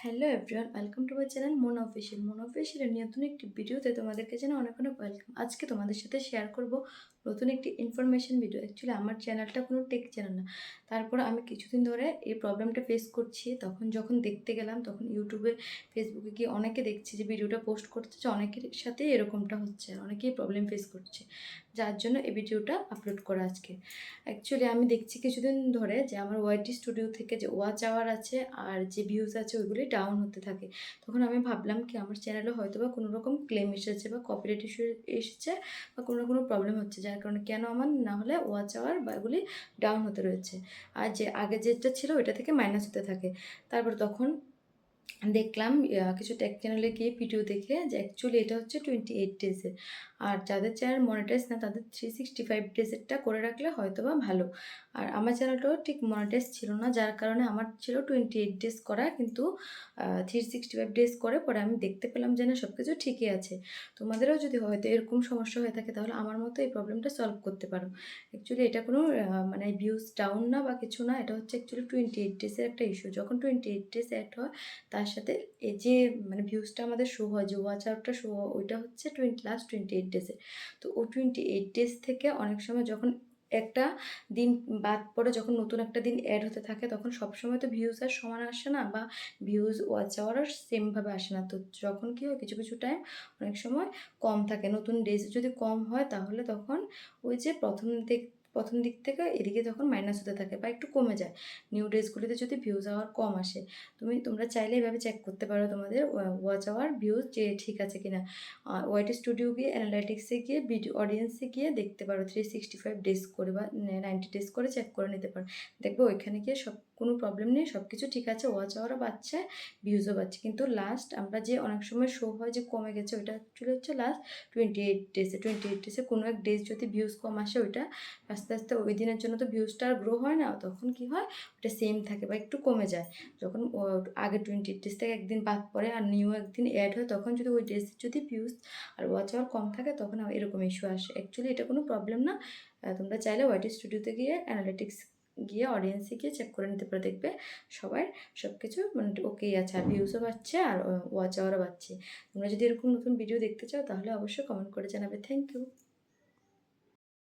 Hello everyone, welcome to my channel মন অফিসিয়ালের নতুন একটি ভিডিওতে তোমাদেরকে জানাই অনেক অনেক ওয়েলকাম। আজকে তোমাদের সাথে শেয়ার করব নতুন একটি ইনফরমেশন ভিডিও। অ্যাকচুয়ালি আমার চ্যানেলটা কোনো টেক চ্যানেল না, তারপর আমি কিছুদিন ধরে এই প্রবলেমটা ফেস করছি। যখন দেখতে গেলাম, তখন ইউটিউবে ফেসবুকে গিয়ে অনেকে দেখছি যে ভিডিওটা পোস্ট করছে যে অনেকের সাথে এরকমটা হচ্ছে, আর অনেকেই প্রবলেম ফেস করছে, যার জন্য এই ভিডিওটা আপলোড করা আজকে। অ্যাকচুয়ালি আমি দেখছি কিছুদিন ধরে যে আমার ওয়াইটি স্টুডিও থেকে যে ওয়াচ আওয়ার আছে আর যে ভিউজ আছে ওইগুলি ডাউন হতে থাকে। তখন আমি ভাবলাম কি আমার চ্যানেলে হয়তো বা কোনো রকম ক্লেম এসেছে বা কপিরাইট ইস্যু এসেছে বা কোনো না কোনো প্রবলেম হচ্ছে, যার কারণে কেন আমার না হলে ওয়াচ আওয়ার বা এগুলি ডাউন হতে রয়েছে, আর যে আগে যেটা ছিল ওইটা থেকে মাইনাস হতে থাকে। তারপর তখন দেখলাম কিছু টেক চ্যানেলে গিয়ে ভিডিও দেখে যে অ্যাকচুয়ালি এটা হচ্ছে 28 ডেজের, আর যাদের চ্যানেল মনিটাইজ না তাদের 365 ডেজেরটা করে রাখলে হয়তো বা ভালো। আর আমার চ্যানেলটাও ঠিক মনিটাইজ ছিল না, যার কারণে আমার ছিল 28 ডেজ করা, কিন্তু 365 ডেজ করে পরে আমি দেখতে পেলাম যে না সব কিছু ঠিকই আছে। তোমাদেরও যদি হয়তো এরকম সমস্যা হয়ে থাকে তাহলে আমার মতো এই প্রবলেমটা সলভ করতে পারো। অ্যাকচুয়ালি এটা কোনো মানে ভিউজ ডাউন না বা কিছু না, এটা হচ্ছে অ্যাকচুয়ালি 28 ডেজের একটা ইস্যু। যখন 28 ডেজ অ্যাড হয় তার সাথে এই যে মানে ভিউজটা আমাদের শো হয়, যে ওয়াচ আউটটা শো হয়, ওইটা হচ্ছে লাস্ট 28 ডেজে। তো ও 28 ডেজ থেকে অনেক সময় যখন একটা দিন বাদ পড়ে, যখন নতুন একটা দিন অ্যাড হতে থাকে, তখন সবসময় তো ভিউজ আর সমান আসে না, বা ভিউজ ওয়াচ আওয়ার আর সেমভাবে আসে না। তো যখন কী হয়, কিছু কিছু টাইম অনেক সময় কম থাকে, নতুন ডেজ যদি কম হয় তাহলে তখন ওই যে প্রথম দিক থেকে এদিকে তখন মাইনাস হতে থাকে বা একটু কমে যায়। নিউ ডেজগুলিতে যদি ভিউজ আওয়ার কম আসে, তোমরা চাইলে এভাবে চেক করতে পারো তোমাদের ওয়াচ আওয়ার ভিউজ যে ঠিক আছে কিনা। ওয়াইটি স্টুডিও গিয়ে অ্যানালাইটিক্সে গিয়ে ভিডিও অডিয়েন্সে গিয়ে দেখতে পারো 365 ডেজ করে বা 90 ডেজ করে চেক করে নিতে পারো। দেখবো ওইখানে গিয়ে কোনো প্রবলেম নেই, সব কিছু ঠিক আছে, ওয়াচ আওয়ারও বাড়ছে, ভিউজও বাড়ছে, কিন্তু লাস্ট আমরা যে অনেক সময় শো হয় যে কমে গেছে, ওইটা অ্যাকচুয়ালি হচ্ছে লাস্ট 28 ডেজে কোনো এক ডেজ যদি ভিউজ কম আসে, ওইটা আস্তে আস্তে ওই দিনের জন্য তো ভিউজটা আর গ্রো হয় না, তখন কি হয় ওটা সেম থাকে বা একটু কমে যায়। যখন আগে 28 ডেজ থেকে একদিন বাদ পড়ে আর নিউ একদিন অ্যাড হয়, তখন যদি ওই ডেজ যদি ভিউজ আর ওয়াচ আওয়ার কম থাকে, তখন এরকম ইস্যু আসে। অ্যাকচুয়ালি এটা কোনো প্রবলেম না। তোমরা চাইলে ওয়াইটি স্টুডিওতে গিয়ে অ্যানালিটিক্স গিয়ে অডিয়েন্সে গিয়ে চেক করে নিতে পারো, দেখবে সবাই সব কিছু মানে ওকেই আছে, আর ভিউজও পাচ্ছে আর ওয়াচ আওয়ারও পাচ্ছে। তোমরা যদি এরকম নতুন ভিডিও দেখতে চাও তাহলে অবশ্যই কমেন্ট করে জানাবে। Thank you.